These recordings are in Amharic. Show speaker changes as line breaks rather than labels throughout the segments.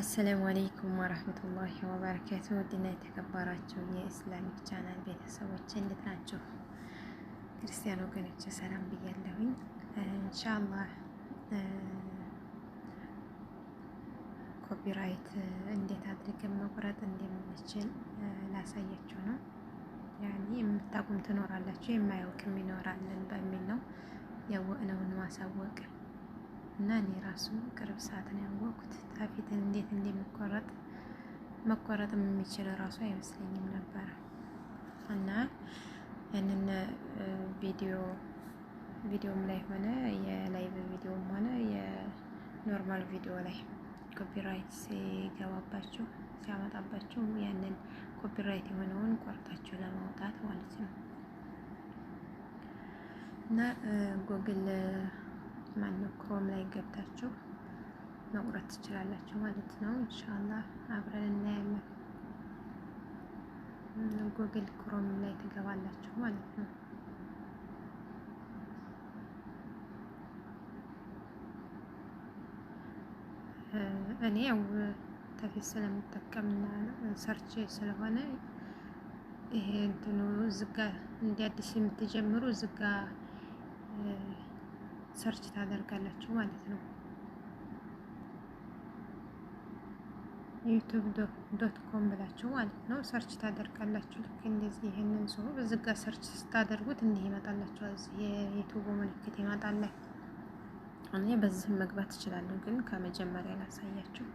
አሰላሙ አለይኩም ወረህመቱላሂ ወበረካቱ። ውድና የተከበራችሁ የኢስላሚክ ቻናል ቤተሰቦች እንዴት ናቸው? ክርስቲያን ወገኖች ሰላም ብያለሁኝ። ኢንሻአላህ ኮፒራይት እንዴት አድርገን መቁረጥ እንደምንችል ላሳያችሁ ነው። ያኔ የምታውቁም ትኖራላችሁ የማያውቅም ይኖራልን በሚል ነው ያወቅነውን ማሳወቅ እና እኔ ራሱ ቅርብ ሰዓት ነው ያወቅኩት። ከፊት እንዴት መቆረጥም የሚችል ራሱ አይመስለኝም ነበር። እና ያንን ቪዲዮም ላይ ሆነ የላይቭ ቪዲዮም ሆነ የኖርማል ቪዲዮ ላይ ኮፒራይት ሲገባባችሁ ሲያመጣባችሁ ያንን ኮፒራይት የሆነውን ቆርጣችሁ ለማውጣት ማለት ነው። እና ጎግል ማነው ክሮም ላይ ገብታችሁ መቁረጥ ትችላላችሁ ማለት ነው። ኢንሻአላህ አብረን እናያለን። ጎግል ክሮም ላይ ትገባላችሁ ማለት ነው። እኔ ያው ተፊት ስለምጠቀምና ሰርች ስለሆነ ይሄ እንትኑ ዝጋ እንደ አዲስ የምትጀምሩ ዝጋ ሰርች ታደርጋላችሁ ማለት ነው። youtube.com ብላችሁ ማለት ነው ሰርች ታደርጋላችሁ። ልክ እንደዚህ ይሄንን ጽሁፍ ዝጋ ሰርች ስታደርጉት እንዲህ ይመጣላችኋል። እዚህ የዩቲዩብ ምልክት ይመጣል። እኔ በዚህ መግባት እችላለሁ፣ ግን ከመጀመሪያ ላሳያችሁ።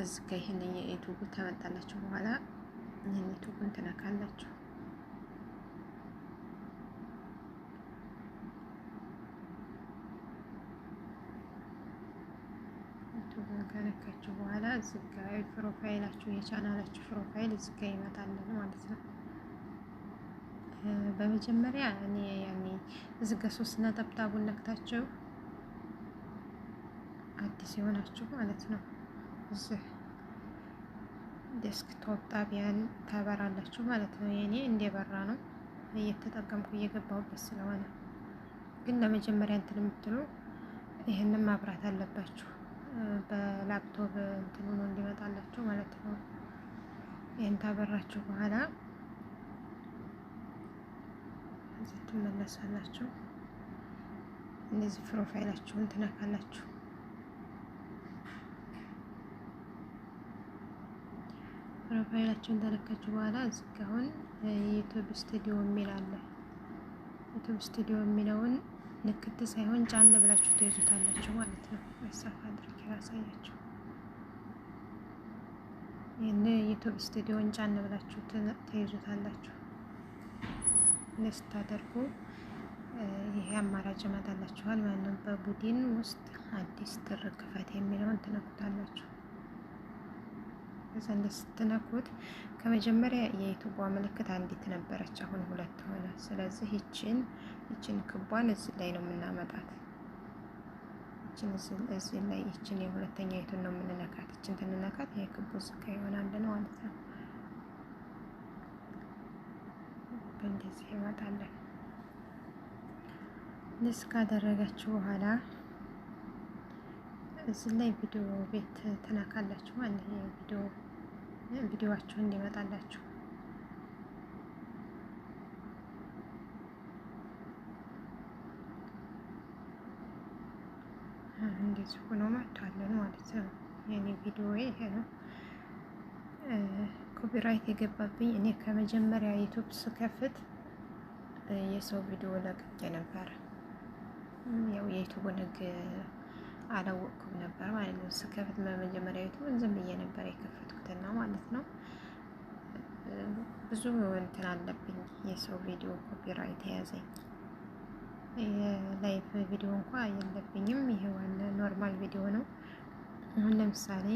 እዚህ ጋር ይሄንን የዩቲዩብ ተመጣላችሁ በኋላ ይሄን ዩቲዩብን ትነካላችሁ። ከነካችሁ በኋላ እዚህ ጋር ፕሮፋይላችሁ የቻናላችሁ ፕሮፋይል እዚህ ጋር ይመጣል ማለት ነው። በመጀመሪያ እኔ ያኔ እዚህ ጋር 3 ነጠብጣቡን ነክታችሁ አዲስ የሆናችሁ ማለት ነው እዚህ ዴስክቶፕ ጣቢያን ታበራላችሁ ማለት ነው። የኔ እንደበራ ነው እየተጠቀምኩ እየገባሁበት ስለሆነ፣ ግን ለመጀመሪያ እንትን የምትሉ ይሄንን ማብራት አለባችሁ። በላፕቶፕ እንትን ሆኖ እንዲመጣላችሁ ማለት ነው። ይሄን ታበራችሁ በኋላ እዚህ ትመለሳላችሁ። እንደዚህ ፕሮፋይላችሁን ትነካላችሁ። ፕሮፋይላችሁን ተነካችሁ በኋላ እዚህ ጋር አሁን ዩቲዩብ ስቱዲዮ የሚል አለ። ዩቲዩብ ስቱዲዮ የሚለውን ንክት ሳይሆን ጫን ብላችሁ ትይዙታላችሁ ማለት ነው። መሳፋ አድርጌ ያሳያችሁ። ይሄን ዩቲዩብ ስቱዲዮን ጫን ብላችሁ ትይዙታላችሁ። ስታደርጉ ይሄ አማራጭ ይመጣላችኋል ማለት ነው። በቡድን ውስጥ አዲስ ድር ክፈት የሚለውን ትነኩታላችሁ። ከዛ ስትነኩት ከመጀመሪያ የዩቲዩብ ምልክት አንዲት ነበረች፣ አሁን 2 ሆነ። ስለዚህ ይችን ክቧን እዚህ ላይ ነው የምናመጣት። እዚህ ላይ ይችን የሁለተኛይቱን ነው የምንነካት። ይችን ትንነካት የክቡ ዝጋ ይሆናል ማለት ነው። በእንደዚህ ይመጣል። ልስ ካደረጋችሁ በኋላ እዚህ ላይ ቪዲዮ ቤት ትነካላችሁ ማለት ነው። ቪዲዮዋችሁ እንዲመጣላችሁ እንደዚህ ሆኖ መጥቷል ማለት ነው። የኔ ቪዲዮ ይሄ ነው። ኮፒራይት የገባብኝ እኔ ከመጀመሪያ ዩቲዩብ ስከፍት የሰው ቪዲዮ ለቅቄ ነበር። ያው የዩቲዩብን ሕግ አላወቅኩም ነበር ማለት ነው። ስከፍት በመጀመሪያ ዩቲዩብን ዝም ብዬ ነበር የከፈትኩትና ማለት ነው። ብዙ እንትን አለብኝ የሰው ቪዲዮ ኮፒራይት የያዘኝ። የላይቭ ቪዲዮ እንኳን የለብኝም። ይሄ ዋና ኖርማል ቪዲዮ ነው። አሁን ለምሳሌ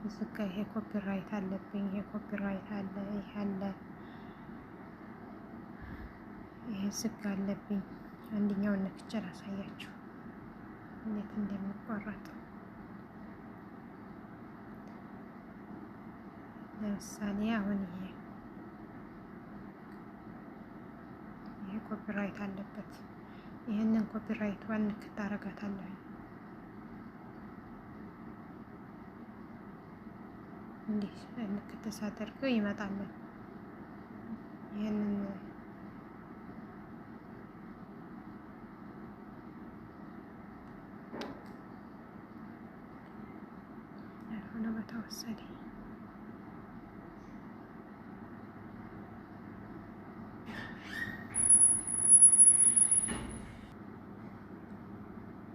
እዚህ ጋር ይሄ ኮፒራይት አለብኝ፣ ይሄ ኮፒራይት አለ፣ ይሄ አለ፣ ይሄ ዝግ አለብኝ። አንደኛውን ነክቼ ላሳያችሁ እንዴት እንደሚቆረጥ። ለምሳሌ አሁን ይሄ ኮፒራይት አለበት። ይህንን ኮፒራይቷን ንክት አረጋታለሁ። እንዲህ ንክት ሳደርገው ይመጣል። ይህንን ያልሆነ በተወሰደ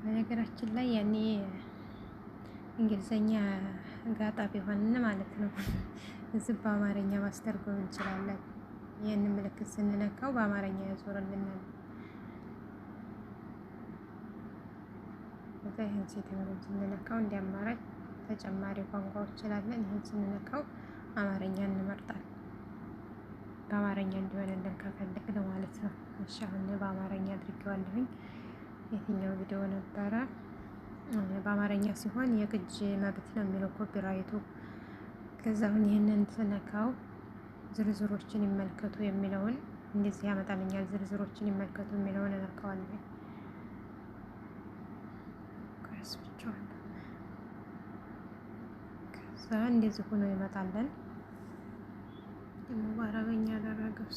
በነገራችን ላይ ያኔ እንግሊዘኛ ጋጣ ቢሆን ማለት ነው እዚህ በአማርኛ ማስተርጎም እንችላለን። ይህንን ምልክት ስንነካው በአማርኛ ያዞርልናል። ከዛ ይህን ሴቲንጉን ስንነካው እንዲያማራጭ ተጨማሪ ቋንቋዎች እንችላለን። ይህን ስንነካው አማርኛ እንመርጣለን። በአማርኛ እንዲሆንልን ከፈለግን ማለት ነው። እሺ አሁን በአማርኛ አድርጌዋለሁኝ። የትኛው ቪዲዮ ነበረ? በአማርኛ ሲሆን የቅጅ መብት ነው የሚለው ኮፒራይቱ። ከዛ አሁን ይህንን ስነካው ዝርዝሮችን ይመልከቱ የሚለውን እንደዚህ ያመጣልኛል። ዝርዝሮችን ይመልከቱ የሚለውን እነካዋለሁ። ከዛ እንደዚህ ሆኖ ይመጣለን። ደግሞ በአረበኛ አደረገው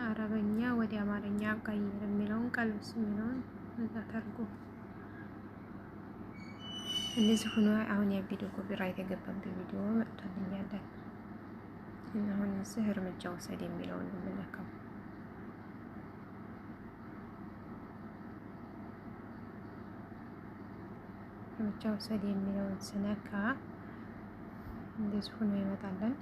አረበኛ ወደ አማርኛ ቀይር የሚለውን ቀልብስ የሚለውን እዛ ተርጎ እንደዚህ ሆኖ አሁን የቪዲዮ ኮፒራይት የገባብኝ ቪዲዮ መጥቶልኛል። እና አሁን እዚህ እርምጃ ውሰድ የሚለውን የምነካው እርምጃ ውሰድ የሚለውን ስነካ እንደዚህ ሆኖ ይመጣለን።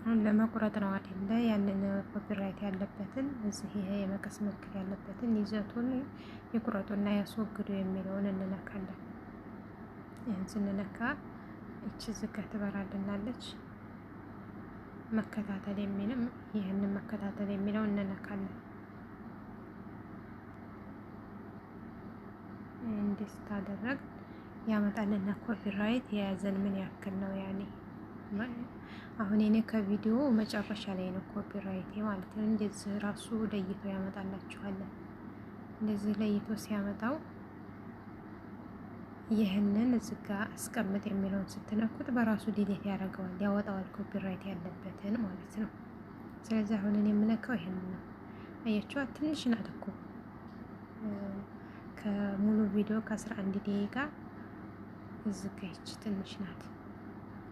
አሁን ለመቁረጥ ነው አይደለ? ያንን ኮፒራይት ያለበትን እዚህ ይሄ የመቀስ ምልክት ያለበትን ይዘቱን ይቁረጡና ያስወግዱ የሚለውን እንነካለን። ይህን ስንነካ እቺ ዝጋ ትበራልናለች። መከታተል የሚልም ይህንን መከታተል የሚለውን እንነካለን። እንዲህ ስታደረግ ያመጣልና ኮፒራይት የያዘን ምን ያክል ነው ያኔ አሁን እኔ ከቪዲዮ መጨረሻ ላይ ነው ኮፒራይት ማለት ነው። እንደዚህ ራሱ ለይቶ ያመጣላችኋል። እንደዚህ ለይቶ ሲያመጣው ይህንን እዚህ ጋር አስቀምጥ የሚለውን ስትነኩት በራሱ ዲሌት ያደርገዋል፣ ያወጣዋል ኮፒራይት ያለበትን ማለት ነው። ስለዚህ አሁን እኔ የምነካው ይሄንን ነው። አያችኋት? ትንሽ ናት እኮ ከሙሉ ቪዲዮ ከ11 ደቂቃ እዚህ ጋር ይቺ ትንሽ ናት።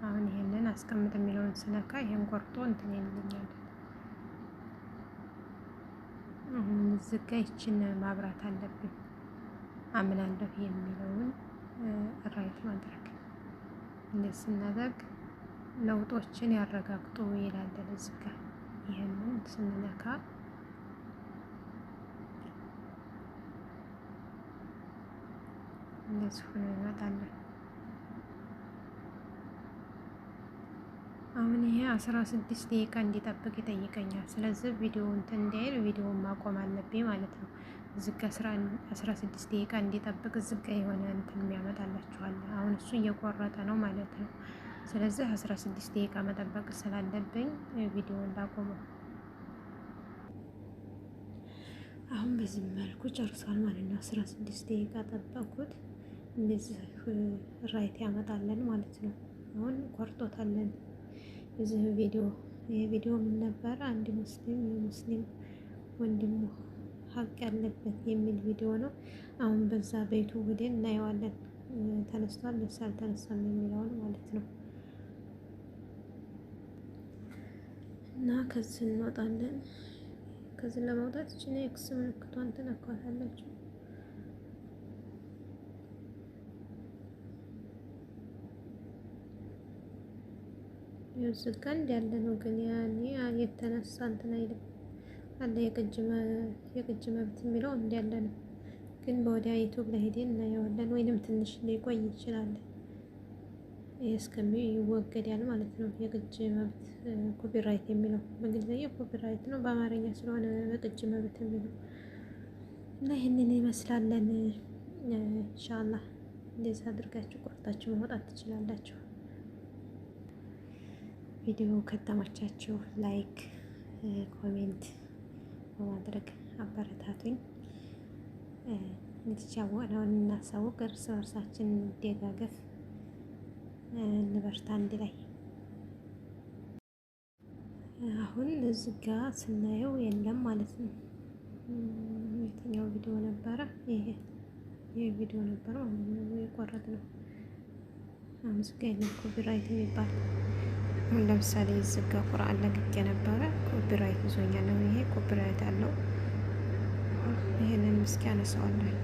አሁን ይሄንን አስቀምጥ የሚለውን ስነካ ይሄን ቆርጦ እንትን ይልኛል። አሁን እዚህ ጋር ይችን ማብራት አለብኝ አምናለሁ የሚለውን ራይት ማድረግ። እንደዚህ ስናደርግ ለውጦችን ያረጋግጡ ይላል እዚህ ጋር። ይሄንን ስንነካ እንደዚህ ሆኖ ይመጣለን። አሁን ይሄ 16 ደቂቃ እንዲጠብቅ ይጠይቀኛል። ስለዚህ ቪዲዮ እንትን እንዳይል ቪዲዮውን ማቆም አለብኝ ማለት ነው። እዚህ ጋር 16 ደቂቃ እንዲጠብቅ እዚህ ጋር የሆነ እንትን የሚያመጣላችኋል። አሁን እሱ እየቆረጠ ነው ማለት ነው። ስለዚህ 16 ደቂቃ መጠበቅ ስላለብኝ ቪዲዮውን ላቆመው። አሁን በዚህ መልኩ ጨርሷል ማለት ነው። 16 ደቂቃ ጠበቁት። እንደዚህ ራይት ያመጣለን ማለት ነው። አሁን ቆርጦታለን። እዚህ ቪዲዮ ይሄ ቪዲዮ ምን ነበረ? አንድ የሙስሊም ወንድሙ ሀቅ ያለበት የሚል ቪዲዮ ነው። አሁን በዛ ቤቱ ሄደን እናየዋለን። ተነስቷል ወይስ አልተነሳም የሚለውን ማለት ነው። እና ከዚህ እንወጣለን። ከዚህ ለመውጣት እቺን ኤክስ ምልክቷን ትነኳታላችሁ። እዚህ ጋር እንዳለ ነው፣ ግን ያኔ የተነሳ እንትን አይልም አለ የቅጅ መብት የሚለው እንዳለ ነው። ግን በወዲያ ዩቱብ ላይ ሄደን እናየዋለን፣ ወይንም ትንሽ ሊቆይ ይችላል። ይህ እስከሚወገዳል ማለት ነው። የቅጅ መብት ኮፒራይት የሚለው በእንግሊዝኛ ኮፒራይት ነው፣ በአማርኛ ስለሆነ በቅጅ መብት የሚለው እና ይህንን ይመስላለን። ኢንሻአላህ እንደዚህ አድርጋችሁ ቆርጣችሁ ማውጣት ትችላላችሁ። ቪዲዮ ከተመቻችሁ ላይክ፣ ኮሜንት በማድረግ አበረታቱኝ። እንድቻወቀውን እናሳውቅ፣ እርስ በርሳችን እንደጋገፍ፣ እንበርታ አንድ ላይ። አሁን እዚህ ጋ ስናየው የለም ማለት ነው። የትኛው ቪዲዮ ነበረ? ይሄ ቪዲዮ ነበረ የቆረጥ ነው። አመስጋኝ ኮፒራይት የሚባል አሁን ለምሳሌ እዚህ ጋ ቁርአን ለቅቄ ነበረ፣ ኮፒራይት ይዞኛል ነው። ይሄ ኮፒራይት አለው። ይሄንን ምስኪ ያነሳዋለን